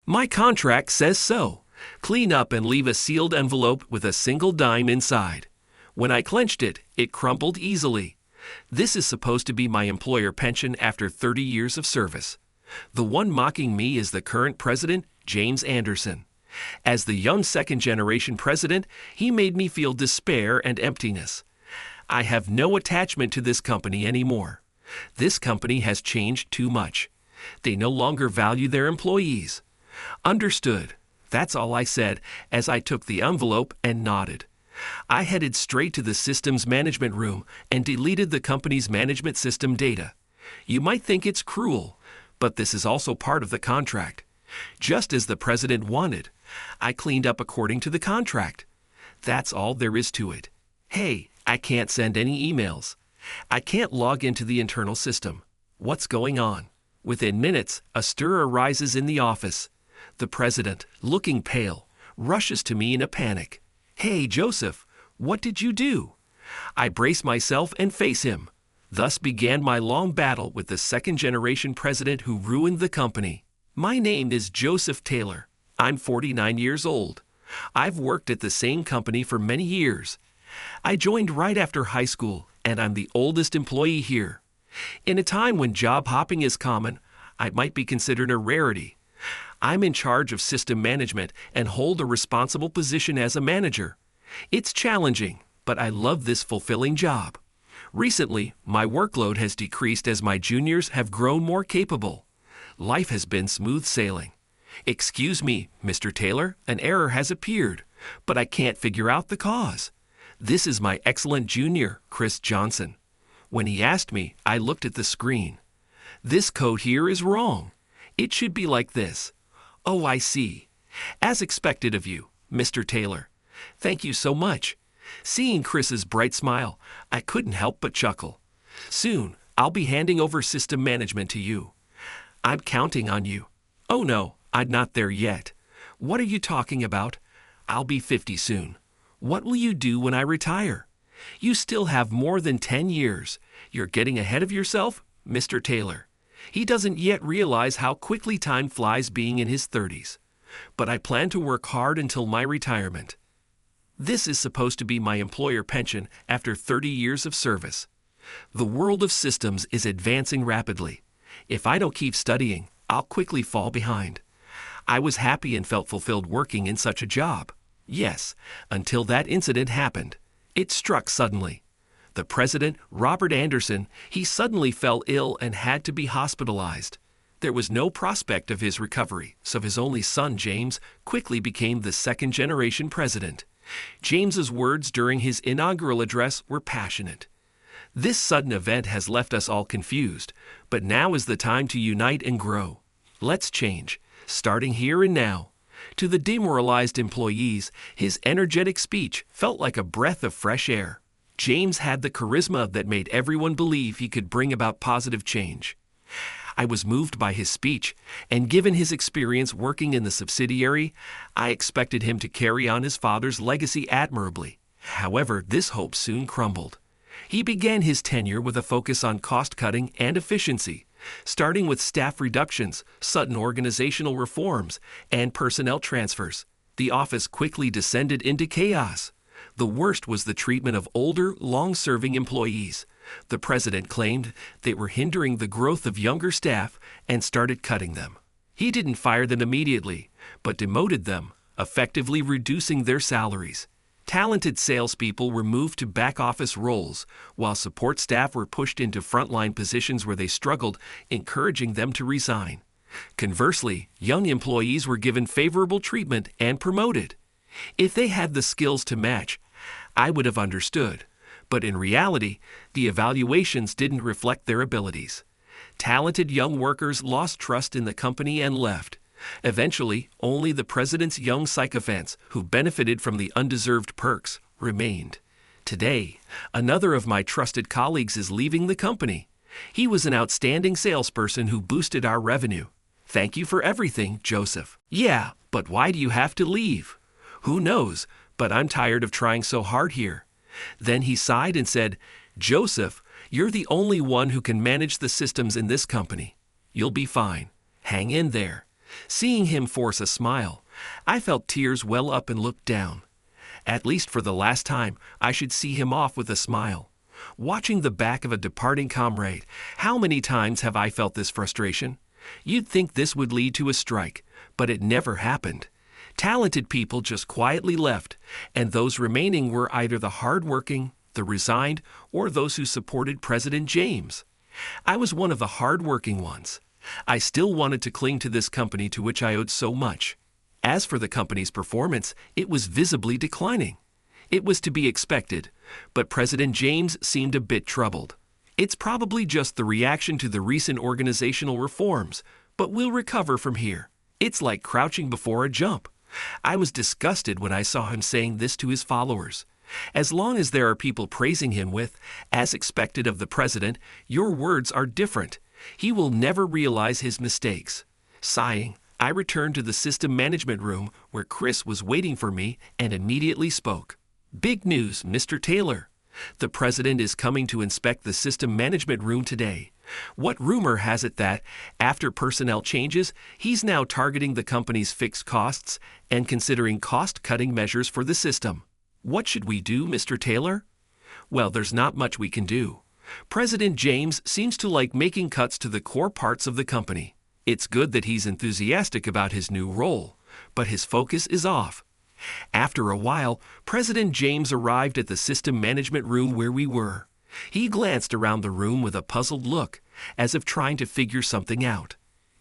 My contract says so. Clean up and leave a sealed envelope with a single dime inside. When I clenched it, it crumpled easily. This is supposed to be my employer pension after 30 years of service. The one mocking me is the current president, James Anderson. As the young second-generation president, he made me feel despair and emptiness. I have no attachment to this company anymore. This company has changed too much. They no longer value their employees. Understood. That's all I said as I took the envelope and nodded. I headed straight to the systems management room and deleted the company's management system data. You might think it's cruel, but this is also part of the contract. Just as the president wanted, I cleaned up according to the contract. That's all there is to it. Hey, I can't send any emails. I can't log into the internal system. What's going on? Within minutes, a stir arises in the office. The president, looking pale, rushes to me in a panic. Hey, Joseph, what did you do? I brace myself and face him. Thus began my long battle with the second-generation president who ruined the company. My name is Joseph Taylor. I'm 49 years old. I've worked at the same company for many years. I joined right after high school, and I'm the oldest employee here. In a time when job hopping is common, I might be considered a rarity. I'm in charge of system management and hold a responsible position as a manager. It's challenging, but I love this fulfilling job. Recently, my workload has decreased as my juniors have grown more capable. Life has been smooth sailing. Excuse me, Mr. Taylor, an error has appeared, but I can't figure out the cause. This is my excellent junior, Chris Johnson. When he asked me, I looked at the screen. This code here is wrong. It should be like this. Oh, I see. As expected of you, Mr. Taylor. Thank you so much. Seeing Chris's bright smile, I couldn't help but chuckle. Soon, I'll be handing over system management to you. I'm counting on you. Oh no, I'm not there yet. What are you talking about? I'll be 50 soon. What will you do when I retire? You still have more than 10 years. You're getting ahead of yourself, Mr. Taylor. He doesn't yet realize how quickly time flies being in his 30s. But I plan to work hard until my retirement. This is supposed to be my employer pension after 30 years of service. The world of systems is advancing rapidly. If I don't keep studying, I'll quickly fall behind. I was happy and felt fulfilled working in such a job. Yes, until that incident happened. It struck suddenly. The president, Robert Anderson, he suddenly fell ill and had to be hospitalized. There was no prospect of his recovery, so his only son, James, quickly became the second-generation president. James's words during his inaugural address were passionate. This sudden event has left us all confused, but now is the time to unite and grow. Let's change, starting here and now. To the demoralized employees, his energetic speech felt like a breath of fresh air. James had the charisma that made everyone believe he could bring about positive change. I was moved by his speech, and given his experience working in the subsidiary, I expected him to carry on his father's legacy admirably. However, this hope soon crumbled. He began his tenure with a focus on cost-cutting and efficiency, starting with staff reductions, sudden organizational reforms, and personnel transfers. The office quickly descended into chaos. The worst was the treatment of older, long-serving employees. The president claimed they were hindering the growth of younger staff and started cutting them. He didn't fire them immediately, but demoted them, effectively reducing their salaries. Talented salespeople were moved to back-office roles, while support staff were pushed into frontline positions where they struggled, encouraging them to resign. Conversely, young employees were given favorable treatment and promoted. If they had the skills to match, I would have understood. But in reality, the evaluations didn't reflect their abilities. Talented young workers lost trust in the company and left. Eventually, only the president's young sycophants, who benefited from the undeserved perks, remained. Today, another of my trusted colleagues is leaving the company. He was an outstanding salesperson who boosted our revenue. Thank you for everything, Joseph. Yeah, but why do you have to leave? Who knows, but I'm tired of trying so hard here. Then he sighed and said, Joseph, you're the only one who can manage the systems in this company. You'll be fine. Hang in there. Seeing him force a smile, I felt tears well up and looked down. At least for the last time, I should see him off with a smile. Watching the back of a departing comrade, how many times have I felt this frustration? You'd think this would lead to a strike, but it never happened. Talented people just quietly left, and those remaining were either the hard-working, the resigned, or those who supported President James. I was one of the hard-working ones. I still wanted to cling to this company to which I owed so much. As for the company's performance, it was visibly declining. It was to be expected, but President James seemed a bit troubled. It's probably just the reaction to the recent organizational reforms, but we'll recover from here. It's like crouching before a jump. I was disgusted when I saw him saying this to his followers. As long as there are people praising him with, as expected of the president, your words are different. He will never realize his mistakes. Sighing, I returned to the system management room where Chris was waiting for me and immediately spoke. Big news, Mr. Taylor. The president is coming to inspect the system management room today. What rumor has it that, after personnel changes, he's now targeting the company's fixed costs and considering cost-cutting measures for the system? What should we do, Mr. Taylor? Well, there's not much we can do. President James seems to like making cuts to the core parts of the company. It's good that he's enthusiastic about his new role, but his focus is off. After a while, President James arrived at the system management room where we were. He glanced around the room with a puzzled look, as if trying to figure something out.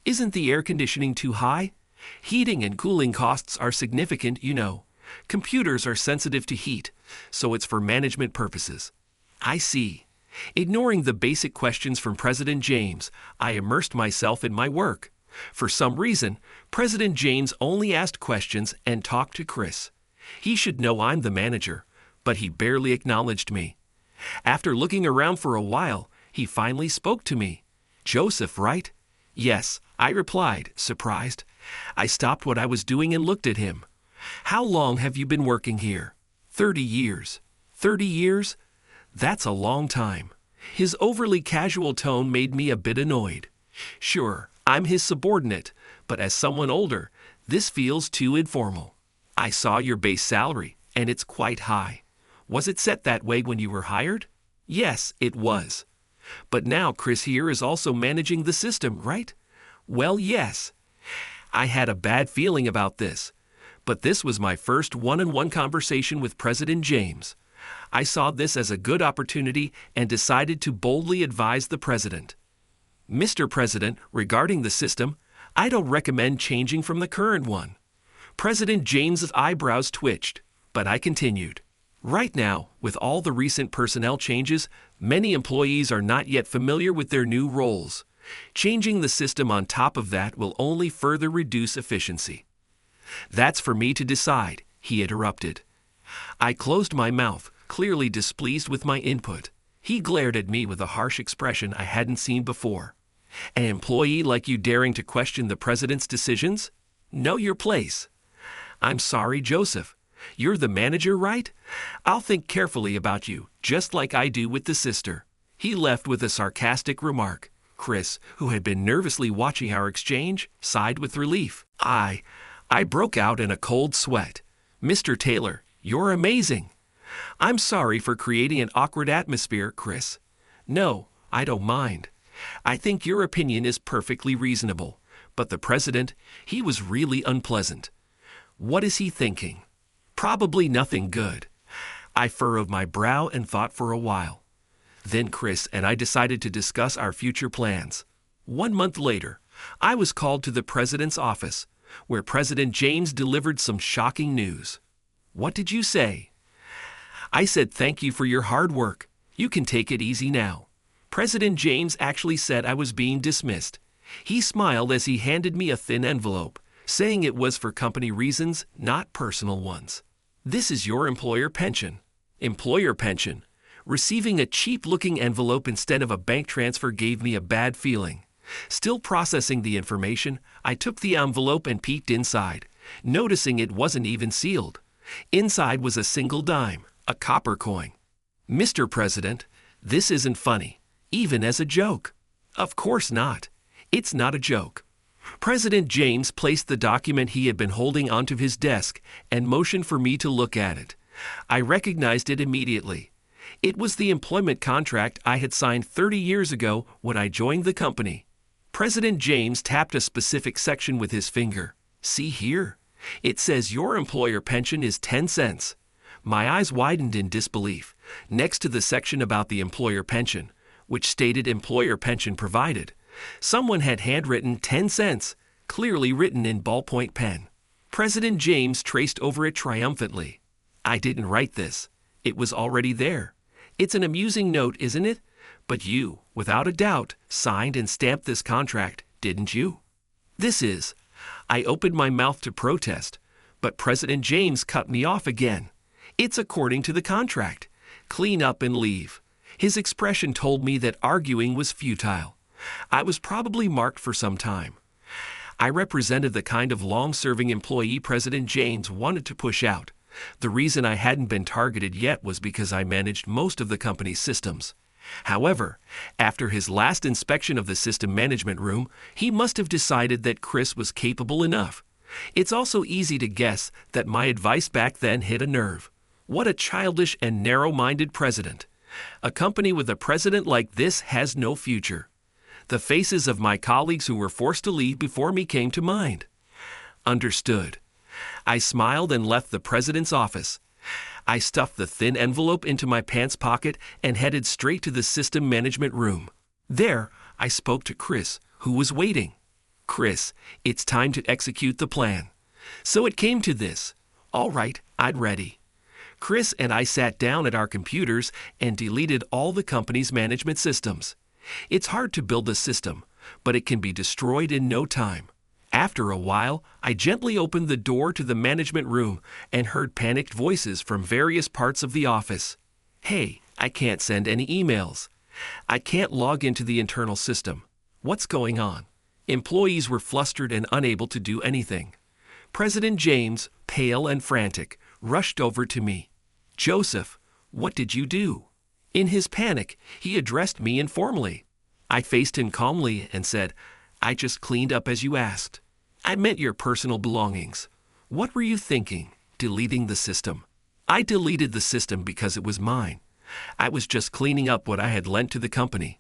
Isn't the air conditioning too high? Heating and cooling costs are significant, you know. Computers are sensitive to heat, so it's for management purposes. I see. Ignoring the basic questions from President James, I immersed myself in my work. For some reason, President James only asked questions and talked to Chris. He should know I'm the manager, but he barely acknowledged me. After looking around for a while, he finally spoke to me. Joseph, right? Yes, I replied, surprised. I stopped what I was doing and looked at him. How long have you been working here? 30 years. 30 years? That's a long time. His overly casual tone made me a bit annoyed. Sure, I'm his subordinate, but as someone older, this feels too informal. I saw your base salary, and it's quite high. Was it set that way when you were hired? Yes, it was. But now Chris here is also managing the system, right? Well, yes. I had a bad feeling about this, but this was my first one-on-one conversation with President James. I saw this as a good opportunity and decided to boldly advise the president. Mr. President, regarding the system, I don't recommend changing from the current one. President James's eyebrows twitched, but I continued. Right now, with all the recent personnel changes, many employees are not yet familiar with their new roles. Changing the system on top of that will only further reduce efficiency. That's for me to decide, he interrupted. I closed my mouth, clearly displeased with my input. He glared at me with a harsh expression I hadn't seen before. An employee like you daring to question the president's decisions? Know your place. I'm sorry, Joseph. You're the manager, right? I'll think carefully about you, just like I do with the sister. He left with a sarcastic remark. Chris, who had been nervously watching our exchange, sighed with relief. I broke out in a cold sweat. Mr. Taylor, you're amazing. I'm sorry for creating an awkward atmosphere, Chris. No, I don't mind. I think your opinion is perfectly reasonable. But the president, he was really unpleasant. What is he thinking? Probably nothing good. I furrowed my brow and thought for a while. Then Chris and I decided to discuss our future plans. 1 month later, I was called to the president's office, where President James delivered some shocking news. What did you say? I said thank you for your hard work. You can take it easy now. President James actually said I was being dismissed. He smiled as he handed me a thin envelope, saying it was for company reasons, not personal ones. This is your employer pension. Employer pension. Receiving a cheap-looking envelope instead of a bank transfer gave me a bad feeling. Still processing the information, I took the envelope and peeked inside, noticing it wasn't even sealed. Inside was a single dime, a copper coin. Mr. President, this isn't funny, even as a joke. Of course not. It's not a joke. President James placed the document he had been holding onto his desk and motioned for me to look at it. I recognized it immediately. It was the employment contract I had signed 30 years ago when I joined the company. President James tapped a specific section with his finger. See here? It says your employer pension is 10 cents. My eyes widened in disbelief. Next to the section about the employer pension, which stated employer pension provided, someone had handwritten 10 cents, clearly written in ballpoint pen. President James traced over it triumphantly. I didn't write this. It was already there. It's an amusing note, isn't it? But you, without a doubt, signed and stamped this contract, didn't you? This is. I opened my mouth to protest, but President James cut me off again. It's according to the contract. Clean up and leave. His expression told me that arguing was futile. I was probably marked for some time. I represented the kind of long-serving employee President James wanted to push out. The reason I hadn't been targeted yet was because I managed most of the company's systems. However, after his last inspection of the system management room, he must have decided that Chris was capable enough. It's also easy to guess that my advice back then hit a nerve. What a childish and narrow-minded president. A company with a president like this has no future. The faces of my colleagues who were forced to leave before me came to mind. Understood. I smiled and left the president's office. I stuffed the thin envelope into my pants pocket and headed straight to the system management room. There, I spoke to Chris, who was waiting. Chris, it's time to execute the plan. So it came to this. All right, I'd ready. Chris and I sat down at our computers and deleted all the company's management systems. It's hard to build a system, but it can be destroyed in no time. After a while, I gently opened the door to the management room and heard panicked voices from various parts of the office. Hey, I can't send any emails. I can't log into the internal system. What's going on? Employees were flustered and unable to do anything. President James, pale and frantic, rushed over to me. Joseph, what did you do? In his panic, he addressed me informally. I faced him calmly and said, I just cleaned up as you asked. I meant your personal belongings. What were you thinking, deleting the system? I deleted the system because it was mine. I was just cleaning up what I had lent to the company.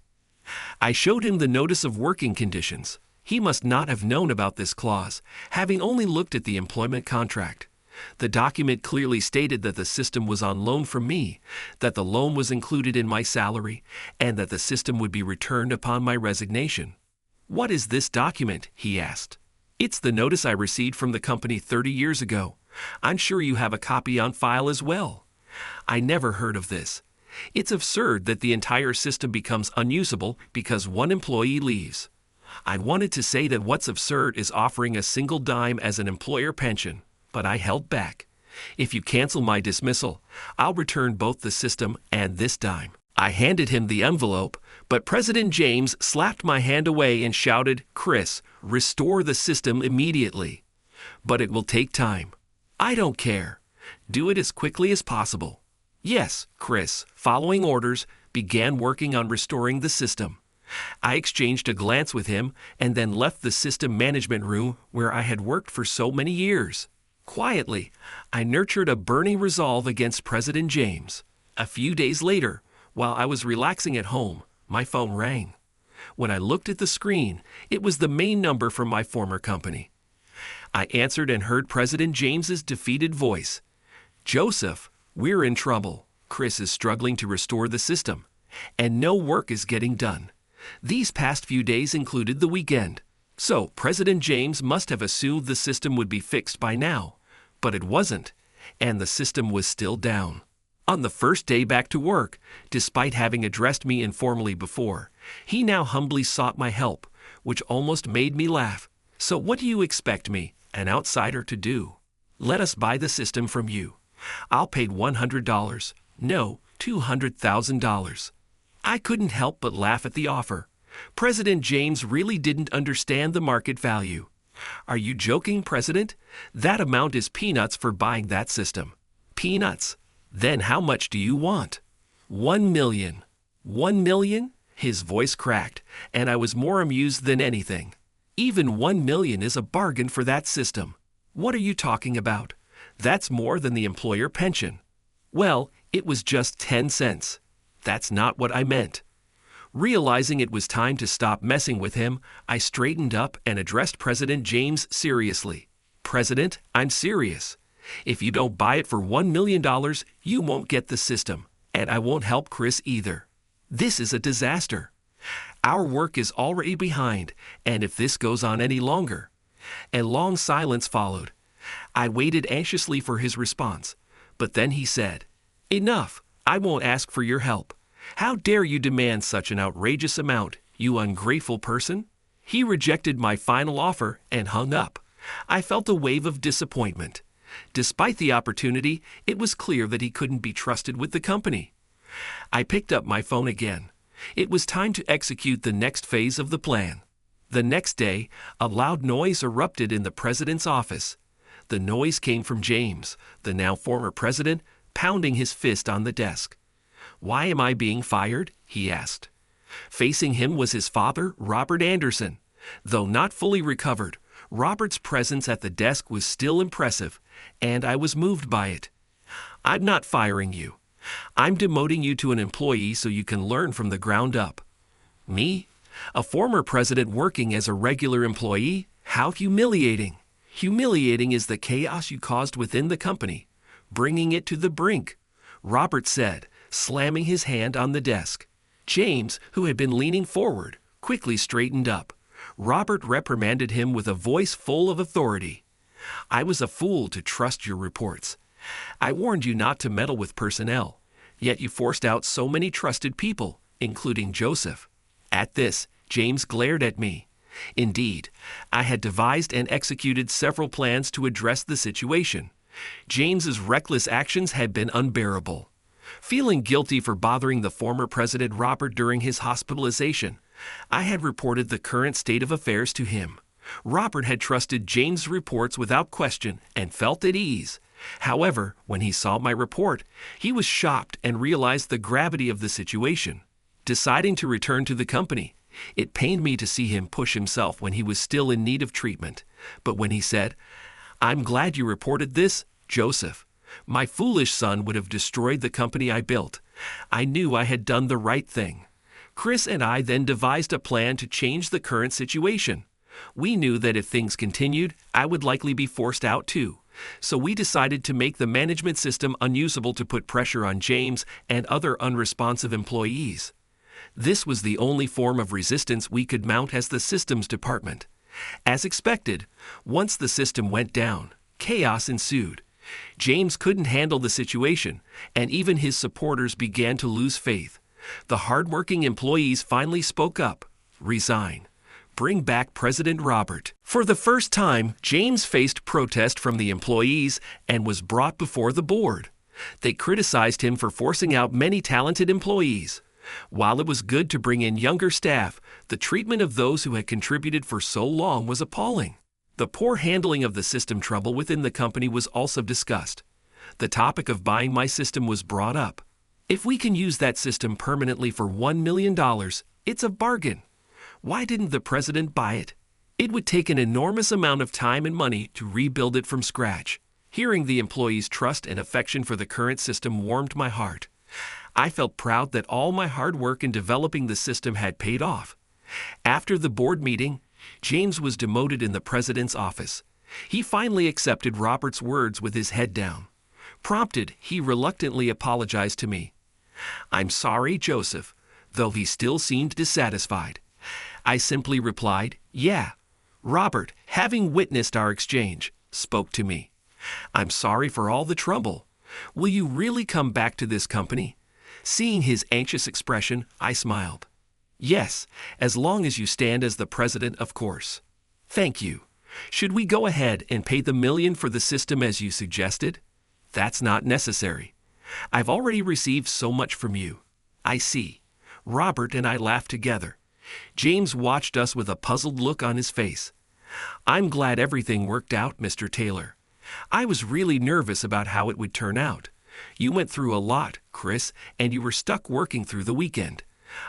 I showed him the notice of working conditions. He must not have known about this clause, having only looked at the employment contract. The document clearly stated that the system was on loan from me, that the loan was included in my salary, and that the system would be returned upon my resignation. What is this document? He asked. It's the notice I received from the company 30 years ago. I'm sure you have a copy on file as well. I never heard of this. It's absurd that the entire system becomes unusable because one employee leaves. I wanted to say that what's absurd is offering a single dime as an employer pension, but I held back. If you cancel my dismissal, I'll return both the system and this dime. I handed him the envelope, but President James slapped my hand away and shouted, Chris, restore the system immediately. But it will take time. I don't care. Do it as quickly as possible. Yes, Chris, following orders, began working on restoring the system. I exchanged a glance with him and then left the system management room where I had worked for so many years. Quietly, I nurtured a burning resolve against President James. A few days later, while I was relaxing at home, my phone rang. When I looked at the screen, it was the main number from my former company. I answered and heard President James's defeated voice. Joseph, we're in trouble. Chris is struggling to restore the system, and no work is getting done. These past few days included the weekend. So President James must have assumed the system would be fixed by now, but it wasn't, and the system was still down. On the first day back to work, despite having addressed me informally before, he now humbly sought my help, which almost made me laugh. So what do you expect me, an outsider, to do? Let us buy the system from you. I'll pay $100. No, $200,000. I couldn't help but laugh at the offer. President James really didn't understand the market value. Are you joking, President? That amount is peanuts for buying that system. Peanuts. Then how much do you want? 1 million. 1 million? His voice cracked, and I was more amused than anything. Even 1 million is a bargain for that system. What are you talking about? That's more than the employer pension. Well, it was just 10 cents. That's not what I meant. Realizing it was time to stop messing with him, I straightened up and addressed President James seriously. President, I'm serious. If you don't buy it for $1 million, you won't get the system, and I won't help Chris either. This is a disaster. Our work is already behind, and if this goes on any longer. A long silence followed. I waited anxiously for his response, but then he said, "Enough. I won't ask for your help. How dare you demand such an outrageous amount, you ungrateful person?" He rejected my final offer and hung up. I felt a wave of disappointment. Despite the opportunity, it was clear that he couldn't be trusted with the company. I picked up my phone again. It was time to execute the next phase of the plan. The next day, a loud noise erupted in the president's office. The noise came from James, the now former president, pounding his fist on the desk. "Why am I being fired?" he asked. Facing him was his father, Robert Anderson. Though not fully recovered, Robert's presence at the desk was still impressive, and I was moved by it. "I'm not firing you. I'm demoting you to an employee so you can learn from the ground up." Me? A former president working as a regular employee? How humiliating. Humiliating is the chaos you caused within the company, bringing it to the brink, Robert said, slamming his hand on the desk. James, who had been leaning forward, quickly straightened up. Robert reprimanded him with a voice full of authority. "I was a fool to trust your reports. I warned you not to meddle with personnel, yet you forced out so many trusted people, including Joseph." At this, James glared at me. Indeed, I had devised and executed several plans to address the situation. James's reckless actions had been unbearable. Feeling guilty for bothering the former President Robert during his hospitalization, I had reported the current state of affairs to him. Robert had trusted James' reports without question and felt at ease. However, when he saw my report, he was shocked and realized the gravity of the situation. Deciding to return to the company, it pained me to see him push himself when he was still in need of treatment. But when he said, "I'm glad you reported this, Joseph. My foolish son would have destroyed the company I built," I knew I had done the right thing. Chris and I then devised a plan to change the current situation. We knew that if things continued, I would likely be forced out too. So we decided to make the management system unusable to put pressure on James and other unresponsive employees. This was the only form of resistance we could mount as the systems department. As expected, once the system went down, chaos ensued. James couldn't handle the situation, and even his supporters began to lose faith. The hardworking employees finally spoke up. "Resign. Bring back President Robert." For the first time, James faced protest from the employees and was brought before the board. They criticized him for forcing out many talented employees. While it was good to bring in younger staff, the treatment of those who had contributed for so long was appalling. The poor handling of the system trouble within the company was also discussed. The topic of buying my system was brought up. If we can use that system permanently for $1 million, it's a bargain. Why didn't the president buy it? It would take an enormous amount of time and money to rebuild it from scratch. Hearing the employees' trust and affection for the current system warmed my heart. I felt proud that all my hard work in developing the system had paid off. After the board meeting, James was demoted in the president's office. He finally accepted Robert's words with his head down. Prompted, he reluctantly apologized to me. "I'm sorry, Joseph," though he still seemed dissatisfied. I simply replied, "Yeah." Robert, having witnessed our exchange, spoke to me. "I'm sorry for all the trouble. Will you really come back to this company?" Seeing his anxious expression, I smiled. "Yes, as long as you stand as the president, of course." "Thank you. Should we go ahead and pay the $1 million for the system as you suggested?" "That's not necessary. I've already received so much from you." "I see." Robert and I laughed together. James watched us with a puzzled look on his face. "I'm glad everything worked out, Mr. Taylor. I was really nervous about how it would turn out. You went through a lot, Chris, and you were stuck working through the weekend.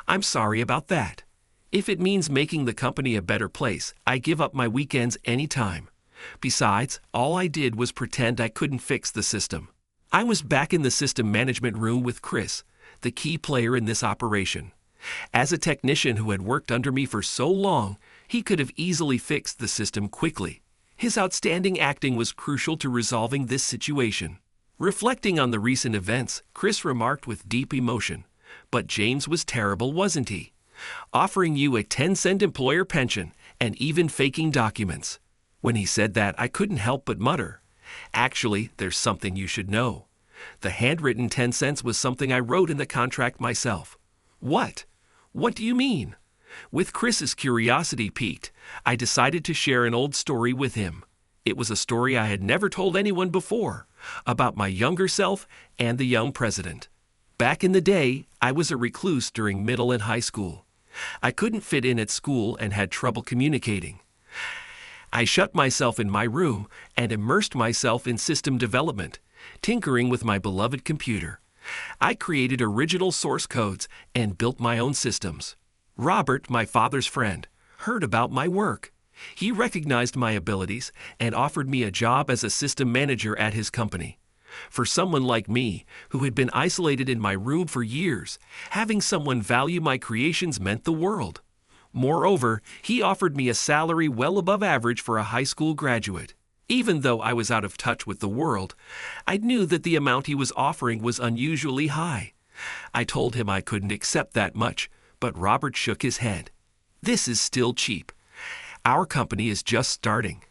I'm sorry about that." If it means making the company a better place, I give up my weekends anytime. Besides, all I did was pretend I couldn't fix the system. I was back in the system management room with Chris, the key player in this operation. As a technician who had worked under me for so long, he could have easily fixed the system quickly. His outstanding acting was crucial to resolving this situation. Reflecting on the recent events, Chris remarked with deep emotion, "But James was terrible, wasn't he? Offering you a 10-cent employer pension and even faking documents." When he said that, I couldn't help but mutter, "Actually, there's something you should know. The handwritten 10 cents was something I wrote in the contract myself." "What? What do you mean?" With Chris's curiosity piqued, I decided to share an old story with him. It was a story I had never told anyone before, about my younger self and the young president. Back in the day, I was a recluse during middle and high school. I couldn't fit in at school and had trouble communicating. I shut myself in my room and immersed myself in system development, tinkering with my beloved computer. I created original source codes and built my own systems. Robert, my father's friend, heard about my work. He recognized my abilities and offered me a job as a system manager at his company. For someone like me, who had been isolated in my room for years, having someone value my creations meant the world. Moreover, he offered me a salary well above average for a high school graduate. Even though I was out of touch with the world, I knew that the amount he was offering was unusually high. I told him I couldn't accept that much, but Robert shook his head. "This is still cheap. Our company is just starting,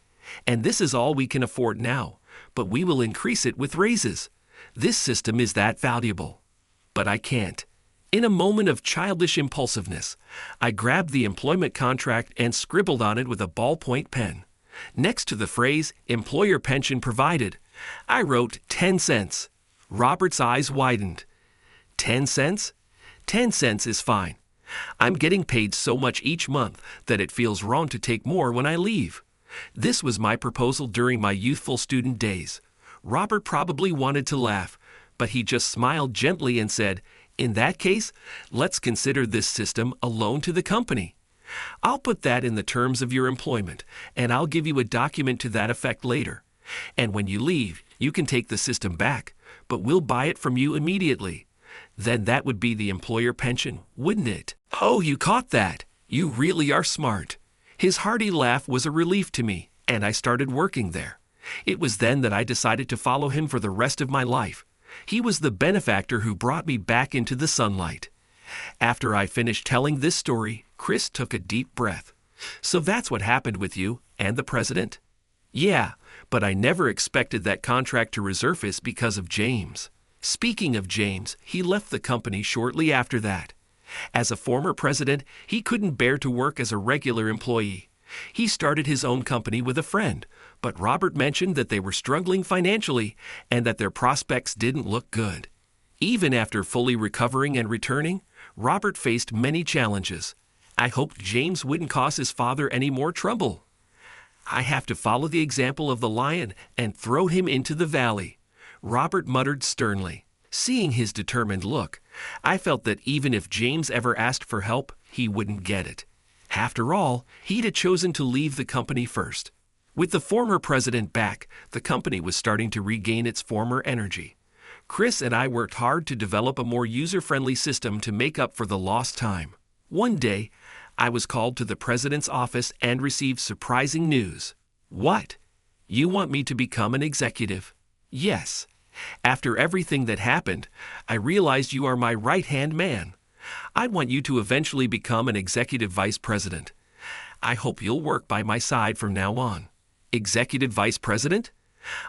and this is all we can afford now, but we will increase it with raises. This system is that valuable." But I can't. In a moment of childish impulsiveness, I grabbed the employment contract and scribbled on it with a ballpoint pen. Next to the phrase, "employer pension provided," I wrote 10 cents. Robert's eyes widened. 10 cents? 10 cents is fine. I'm getting paid so much each month that it feels wrong to take more when I leave. This was my proposal during my youthful student days. Robert probably wanted to laugh, but he just smiled gently and said, "In that case, let's consider this system a loan to the company. I'll put that in the terms of your employment, and I'll give you a document to that effect later. And when you leave, you can take the system back, but we'll buy it from you immediately. Then that would be the employer pension, wouldn't it?" "Oh, you caught that. You really are smart." His hearty laugh was a relief to me, and I started working there. It was then that I decided to follow him for the rest of my life. He was the benefactor who brought me back into the sunlight. After I finished telling this story, Chris took a deep breath. "So that's what happened with you and the president?" "Yeah, but I never expected that contract to resurface because of James." Speaking of James, he left the company shortly after that. As a former president, he couldn't bear to work as a regular employee. He started his own company with a friend, but Robert mentioned that they were struggling financially and that their prospects didn't look good. Even after fully recovering and returning, Robert faced many challenges. I hoped James wouldn't cause his father any more trouble. "I have to follow the example of the lion and throw him into the valley," Robert muttered sternly. Seeing his determined look, I felt that even if James ever asked for help, he wouldn't get it. After all, he'd chosen to leave the company first. With the former president back, the company was starting to regain its former energy. Chris and I worked hard to develop a more user-friendly system to make up for the lost time. One day, I was called to the president's office and received surprising news. "What? You want me to become an executive?" "Yes. After everything that happened, I realized you are my right-hand man. I want you to eventually become an executive vice president. I hope you'll work by my side from now on." Executive vice president?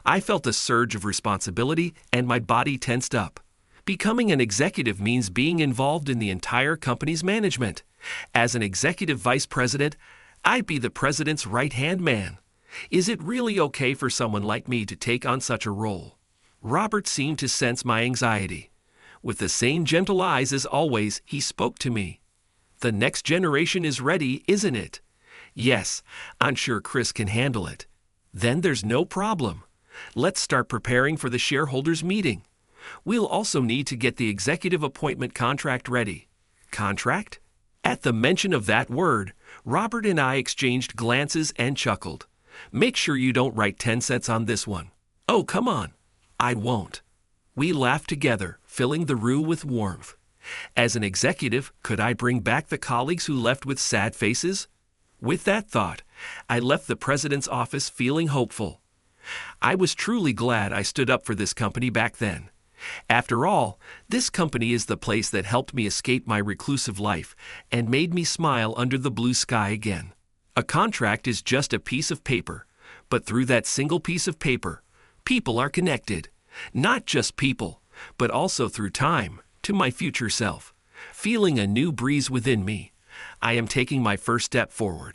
I felt a surge of responsibility and my body tensed up. Becoming an executive means being involved in the entire company's management. As an executive vice president, I'd be the president's right-hand man. Is it really okay for someone like me to take on such a role? Robert seemed to sense my anxiety. With the same gentle eyes as always, he spoke to me. "The next generation is ready, isn't it?" "Yes, I'm sure Chris can handle it." "Then there's no problem. Let's start preparing for the shareholders' meeting. We'll also need to get the executive appointment contract ready." "Contract?" At the mention of that word, Robert and I exchanged glances and chuckled. Make sure you don't write 10 cents on this one. Oh, come on. I won't. We laughed together, filling the room with warmth. As an executive, could I bring back the colleagues who left with sad faces? With that thought, I left the president's office feeling hopeful. I was truly glad I stood up for this company back then. After all, this company is the place that helped me escape my reclusive life and made me smile under the blue sky again. A contract is just a piece of paper, but through that single piece of paper, people are connected. Not just people, but also through time, to my future self. Feeling a new breeze within me, I am taking my first step forward.